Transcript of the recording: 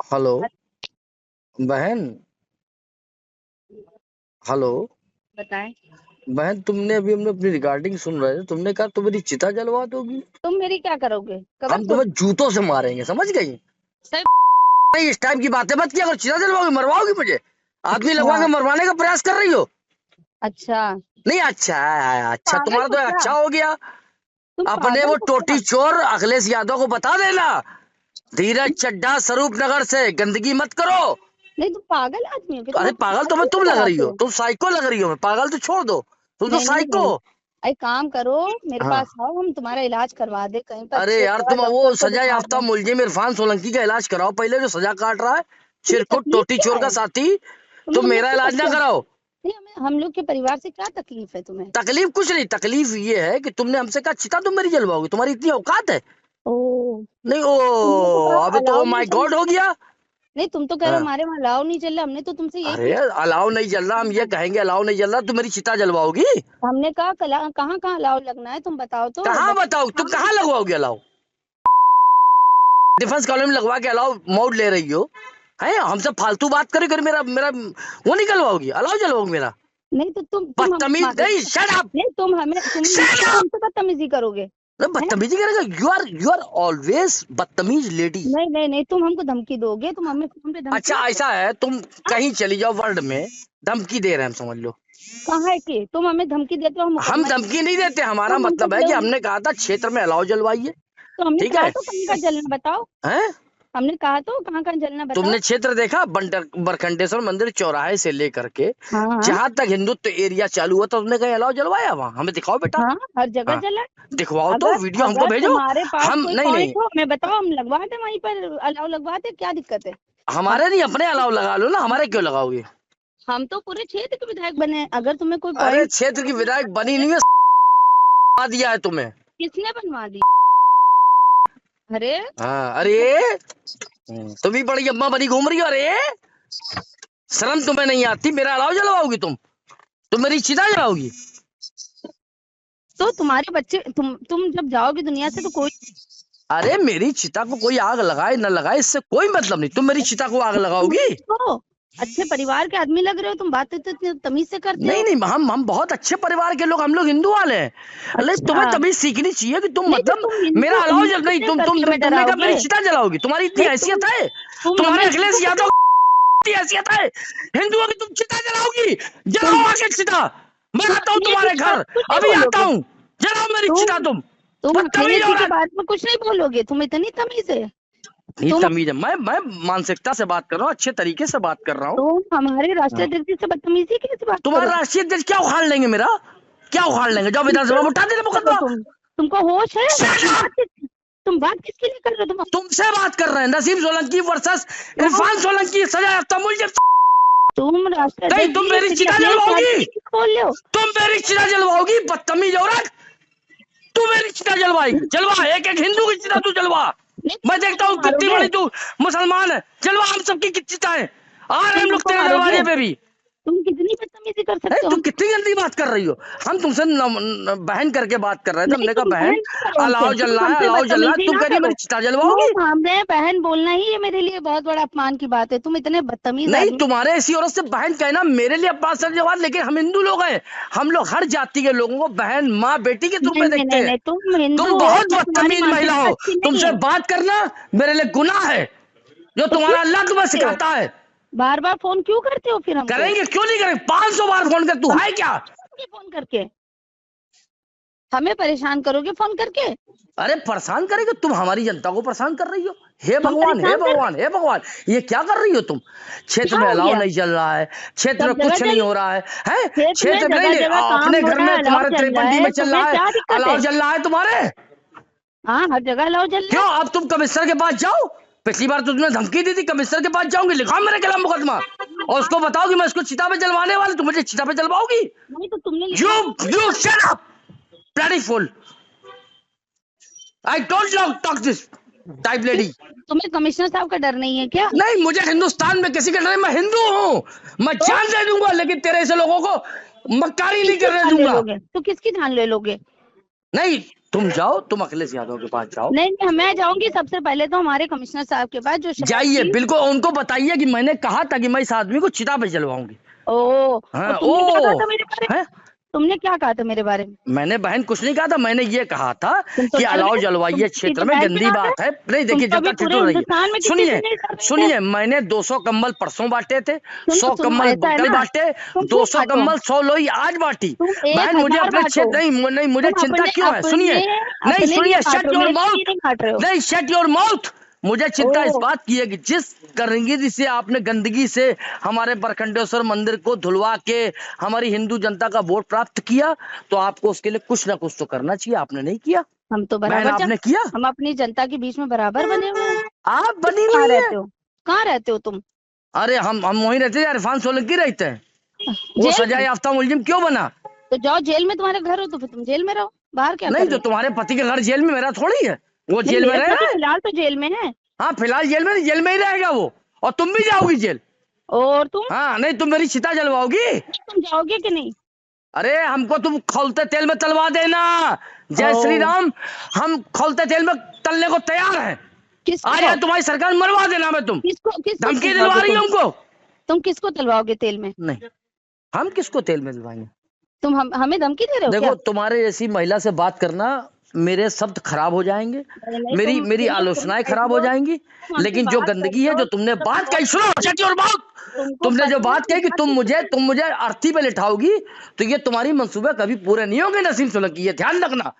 Hello बहन। Hello बताएं। बहन, तुमने अभी हमने अपनी रिकॉर्डिंग सुन रहे थे, तुमने कहा तुम मेरी चिता जलवा दोगी। तुम मेरी क्या करोगे? कबर हम खोद तुम्हें जूतों से मारेंगे, समझ गई? सही। नहीं, इस टाइप की बातें मत किया करो। चिता जलवाओगी, मरवाओगी मुझे? आदमी लगवा अच्छा। के मरवाने का प्रयास कर रही हो? अच्छा। नहीं, अच्छा है, अच्छा पागल तुम्हारा हो तो क्या? अच्छा हो गया। तुम अपने पागल वो हो टोटी क्या? चोर अखिलेश यादव को बता देना, धीरज चड्ढा स्वरूप नगर से गंदगी मत करो। नहीं, तुम पागल आदमी हो कि तुम अरे अपने पागल तो पागल मैं, में तुम लग रही लगाते हो, हो? तुम साइको लग रही हो। मैं पागल तो छोड़ दो, तुम तो नहीं नहीं साइको। नहीं। एक काम करो, मेरे हाँ। पास आओ, हम तुम्हारा इलाज करवा दे कहीं पर अरे अच्छे यार, जगह तुम वो डॉक्टर को सजा दिखा याफ्ता दे। मुलजिम इरफान सोलंकी का इलाज कराओ पहले, जो सजा काट रहा है। तुम्हें चिरकुट तकलीफ टोटी क्या चोर का है? साथी। तुम्हें तुम हम लोग मेरा से इलाज ना क्या? कराओ। नहीं, हमें हम लोग के परिवार से क्या तकलीफ है तुम्हें? तकलीफ कुछ नहीं, तकलीफ ये है कि तुमने हमसे कहा चिता तुम मेरी जलवाओगी, तुम्हारी इतनी औकात है? ओ। नहीं, तुमने तो ओ कहा अब तो अलाउ ओ नहीं माय चल गॉड हो रहा है। गया। नहीं, तुम तो कह रहे हो हाँ। हमारे वहाँ अलाउ नहीं चल रहा। हमने तो तुमसे यही अरे पूछा अलाउ नहीं चल रहा, हम ये कहेंगे अलाउ नहीं चल रहा, तुम मेरी चिता जलवाओगी? हमने कहा कहाँ कहाँ अलाउ लगना है तुम बताओ तो कहाँ बताओ, तुम कहाँ लगवाओगे अलाउ? डिफेंस कॉलोनी में लगवा के अलाउ मोड ले रही हो? है हमसे फालतू बात करे कर, मेरा मेरा वो निकलवाओगी, अलाउ जलवाओगी मेरा? नहीं तो तुम हमें बदतमीज नहीं, शट अप। नहीं, तुम शट हमसे अप। हमसे बदतमीजी करोगे। है। बदतमीजी करेगा? यू आर ऑलवेज बदतमीज लेडी। नहीं नहीं नहीं, तुम हमको धमकी दोगे? तुम हमें फोन पे धमकी अच्छा दोगे? ऐसा है, तुम हाँ? कहीं चली जाओ वर्ल्ड में, धमकी दे रहे हैं हम, समझ लो। कहाँ है कि तुम हमें धमकी देते हो, हम हम मुकदमा धमकी नहीं देते, हमारा तुम हमको मतलब है कि हमने कहा था क्षेत्र में अलाव जलवाइए। तो हमने ठीक कहा है? तो कहाँ का जलना बताओ। हैं? हमने कहा तो कहाँ कहाँ जलना तुमने बताओ। क्षेत्र देखा बरखंडेश्वर मंदिर चौराहे से लेकर के हाँ हाँ। जहां तक हिंदुत्व एरिया चालू हुआ था, तुमने कहीं अलाव जलवाया? वहां हमें दिखाओ बेटा। हाँ, हर जगह हाँ, जला है। दिखवाओ तो, अगर वीडियो हमको अगर भेजो। तुम्हारे पास हम कोई नहीं नहीं, पॉइंट हो हमें बताओ, हम लगवाते वहीं पर अलाउ लगवाते, क्या दिक्कत है? हम हमारे नहीं, अपने अलाव लगा लो ना, हमारे क्यों लगाओगे? हम तो पूरे क्षेत्र के विधायक बने हैं। अगर तुम्हें कोई अरे पॉइंट क्षेत्र की विधायक बनी नहीं है, दिया है तुम्हें। किसने बनवा दी? अरे। हाँ, अरे तुम भी बड़ी अम्मा बनी घूम रही हो। अरे शर्म तुम्हें नहीं आती? मेरा अलाव जलवाओगी तुम मेरी चिता जलाओगी? तो तुम्हारे बच्चे तुम जब जाओगी दुनिया से तो कोई अरे मेरी चिता को कोई आग लगाए न लगाए, इससे कोई मतलब नहीं। तुम मेरी चिता को आग लगाओगी? हो। अच्छे परिवार के आदमी लग रहे हो तुम, बातें तो इतनी तमीज से करते नहीं हो। नहीं, हम बहुत अच्छे परिवार के लोग, हम लोग हिंदू वाले हैं। अरे तुम्हें अच्छा। तभी सीखनी चाहिए कि तुम नहीं तो मतलब तुम मेरा हिंदू अलाव जल हिंदू नहीं, से करके हमें तुमने कहा डराओगे? मेरी चिता जलाओगी, तुम्हारी इतनी नहीं, हैसियत है? तुम हमें तुम्हारे हिंदू अखिलेश से यादव की हैसियत है हिंदुओं की? तुम चिता जलाओगी? तुम जलाओ आके चिता, मैं आता हूँ अखिलेश तुम्हारे यादव घर, कुछ नहीं अभी आता बोलोगे? हूँ। जलाओ मेरी चिता तुम तुम। तुम अखिलेश बदतमीज जी के औरत। बारे में कुछ नहीं बोलोगे? तुम इतनी तमीज है? नहीं तुम तमीज है, मैं मानसिकता से बात कर रहा हूँ, अच्छे तरीके से बात कर रहा हूँ। तुम हमारे राष्ट्रीय हाँ। अध्यक्ष जी से बदतमीजी कैसे बात तुम्हारा करोगे? राष्ट्रीय अध्यक्ष क्या उखाड़ लेंगे मेरा? क्या उखाड़ लेंगे? जाओ विधानसभा में उठा देना करो मुकदमा। तुमको होश है? Shut up! तुम बात किसके लिए कर रहे हो? तुमसे बात कर रहे हैं, नसीम सोलंकी वर्सेस तुम इरफान सोलंकी, सजा याफ्ता मुलजिम। तुम राष्ट्रीय नहीं, अध्यक्ष तुम जी मेरी श्री चिता अखिलेश यादव जलवाओगी? जी की बोल रहे हो? तुम मेरी चिता जलवाओगी, बदतमीज औरत। तू मेरी चिता जलवाएगी? जलवा, एक एक हिंदू की चिता तू जलवा। नहीं, मैं तुम देखता हमको हूँ कितनी मारोगे? बड़ी तू मुसलमान है। जलवा हम सबकी चिताएं, आ रहे हैं तुम हम लोग हमको तेरे मारोगे? दरवाजे पे भी। तुम कितनी बदतमीजी कर अरे सकते हो तू हम? कितनी गंदी बात कर रही हो। हम तुमसे बहन करके बात कर रहे थे, नहीं, हमने कहा तुम बहन बहन ना करो हमसे, अलाव तुम जलना है, हमसे अलाव जलना है, बदतमीजी तुम ना कह रही हो करो। मेरी चिता जलवाओगी? तुम हमें बहन बोलना ही है मेरे लिए बहुत बड़ा अपमान की बात है। तुम इतने बदतमीज नहीं, आदमी। तुम्हारे ऐसी औरत से बहन कहना मेरे लिए अपमान सर जवाब, लेकिन हम हिंदू लोग हैं। हम लोग हर जाति के लोगों को बहन, माँ, बेटी के रूप नहीं में नहीं देखते नहीं हैं। नहीं, तुम हिंदू तुम हो, बहुत मैं तुम्हारी बदतमीज महिला मानसिकता हो। अच्छी नहीं तुमसे है। बात करना मेरे लिए गुनाह है, जो तो क्यों तुम्हारा अल्लाह तुम्हें करते हो? सिखाता है। बार बार फोन क्यों करते हो फिर हमको? करेंगे क्यों नहीं करेंगे? 500 बार फोन कर, तू हम है क्या? फोन करके हमें परेशान करोगे फोन करके? अरे परेशान करेंगे? तुम हमारी जनता को परेशान कर रही हो। हे हम भगवान, हे परेशान कर रहे भगवान, हे भगवान, ये क्या कर रही हो तुम? हैं? क्षेत्र क्या में हो अलाव गया? नहीं चल रहा है, क्षेत्र सब में जगह कुछ नहीं चल हो रहा है। हैं? क्षेत्र में क्षेत्र नहीं जगह नहीं, जगह काम अपने हो घर रहा में है, अलाव तुम्हारे चल रहा 53D है, में चल तुम्हें रहा है, क्या दिक्कत अलाव है? चल रहा है तुम्हारे। हाँ, हर जगह अलाव चल रहा क्यों? है। अब तुम कमिश्नर के पास जाओ। पिछली बार तो तुमने धमकी दी थी, कमिश्नर के पास जाऊंगी, लिखाओ मेरे खिलाफ मुकदमा और उसको बताओ कि मैं इसको चिता पे जलवाने वाला, तुम मुझे चिता पे जलवाओगी? नहीं तो तुमने यू लिखा तो you shut up bloody fool. I don't talk this type क्यों? लेडी। तुम्हें कमिश्नर साहब का डर नहीं है क्या? नहीं, मुझे हिंदुस्तान में किसी का डर नहीं, मैं हिंदू हूँ। मैं तो जान दे दूंगा, लेकिन तेरे ऐसे लोगों को मक्कारी नहीं किसकी करने जान ले दूंगा। लोगे? तो किसकी जान ले लोगे? नहीं, तुम जाओ, तुम अखिलेश यादव के पास जाओ। नहीं नहीं, मैं जाऊंगी सबसे पहले तो हमारे कमिश्नर साहब के पास, जो जाइए, बिल्कुल उनको बताइए कि मैंने कहा था कि मैं इस आदमी को चिता पे जलवाऊंगी। ओ, हाँ, और तुमने क्या कहा ओ था मेरे बारे में? है, तुमने क्या कहा था मेरे बारे में? मैंने बहन कुछ नहीं कहा था, मैंने ये कहा था तुम तो कि जल अलाव गए, जलवाइए क्षेत्र में, बहन की गंदी बात बात है। नहीं तुम देखिए, तो अभी जनता पूरे ठिठुर रही हिंदुस्तान में है। किसी सुनिए से नहीं कर रहे थे। सुनिए, मैंने 200 कंबल परसों बांटे थे, 100 सुनो कंबल ऐसा है कल ना, बांटे, तुम खूब 200 बांटो, कंबल 100 लोई आज बांटी। तुम बहन मुझे 1000 अपने बांटो, क्षेत्र नहीं मुझे तुम चिंता अपने क्यों है? सुनिए, अपने नहीं अपने लिए सुनिए, बांट शट रहे हो, योर मेरे लिए माउथ, नहीं बांट रहे हो। नहीं शट योर माउथ। मुझे चिंता इस ओ, बात की है कि जिस गंदगी से आपने गंदगी से हमारे बरखंडेश्वर मंदिर को धुलवा के हमारी हिंदू जनता का वोट प्राप्त किया, तो आपको उसके लिए कुछ ना कुछ तो करना चाहिए। आपने नहीं किया हम तो बहन, बराबर आपने किया? हम अपनी जनता के बीच में बराबर बने हुए हैं। आप तुम बनी कहाँ हुई है। रहते हो? कहाँ रहते हो तुम? अरे हम वहीं रहते हैं, इरफान सोलंकी रहते हैं। वो जेल सजा में? याफ्ता मुलजिम क्यों बना? तो जाओ जेल में, तुम्हारे घर हो तो फिर तुम जेल में रहो, बाहर क्या नहीं कर तो रहे हो? तुम्हारे पति के घर जेल में, मेरा थोड़ी है। वो नहीं, जेल में मेरे रह पति रहा है। फिलहाल तो जेल में है। हाँ फिलहाल जेल में ही रहेगा वो, और तुम भी जाओगी जेल। और तुम हाँ, नहीं तुम मेरी चिता जलवाओगी। तुम जाओगे कि नहीं? अरे हमको तुम खौलते तेल में तलवा देना। जय श्री ओ, राम। हम खौलते तेल में तलने को तैयार हैं। आ किसको जाए तुम्हारी सरकार, मरवा देना। मैं तुम किसको किसको धमकी दिलवा तलवाओगे रही हो हमको? तुम किसको तलवाओगे तेल में? नहीं, हम किसको तेल में दिलवाएंगे? तुम हमें धमकी दे रहे हो देखो, क्या? तुम्हारे जैसी महिला से बात करना, मेरे शब्द खराब हो जाएंगे, नहीं नहीं, मेरी तुम मेरी तुम आलोचनाएं बैठ खराब हो लो, जाएंगी। तुम हमसे लेकिन जो बात कर गंदगी है, लो, जो तुमने बात कही, सुनो, शट योर माउथ। तुमको तुमने जो पता है बात कही कि बात किससे तुम मुझे अर्थी पे लिटाओगी, तो ये तुम्हारी मंसूबे कभी पूरे नहीं होंगे नसीम सोलंकी, ये ध्यान रखना।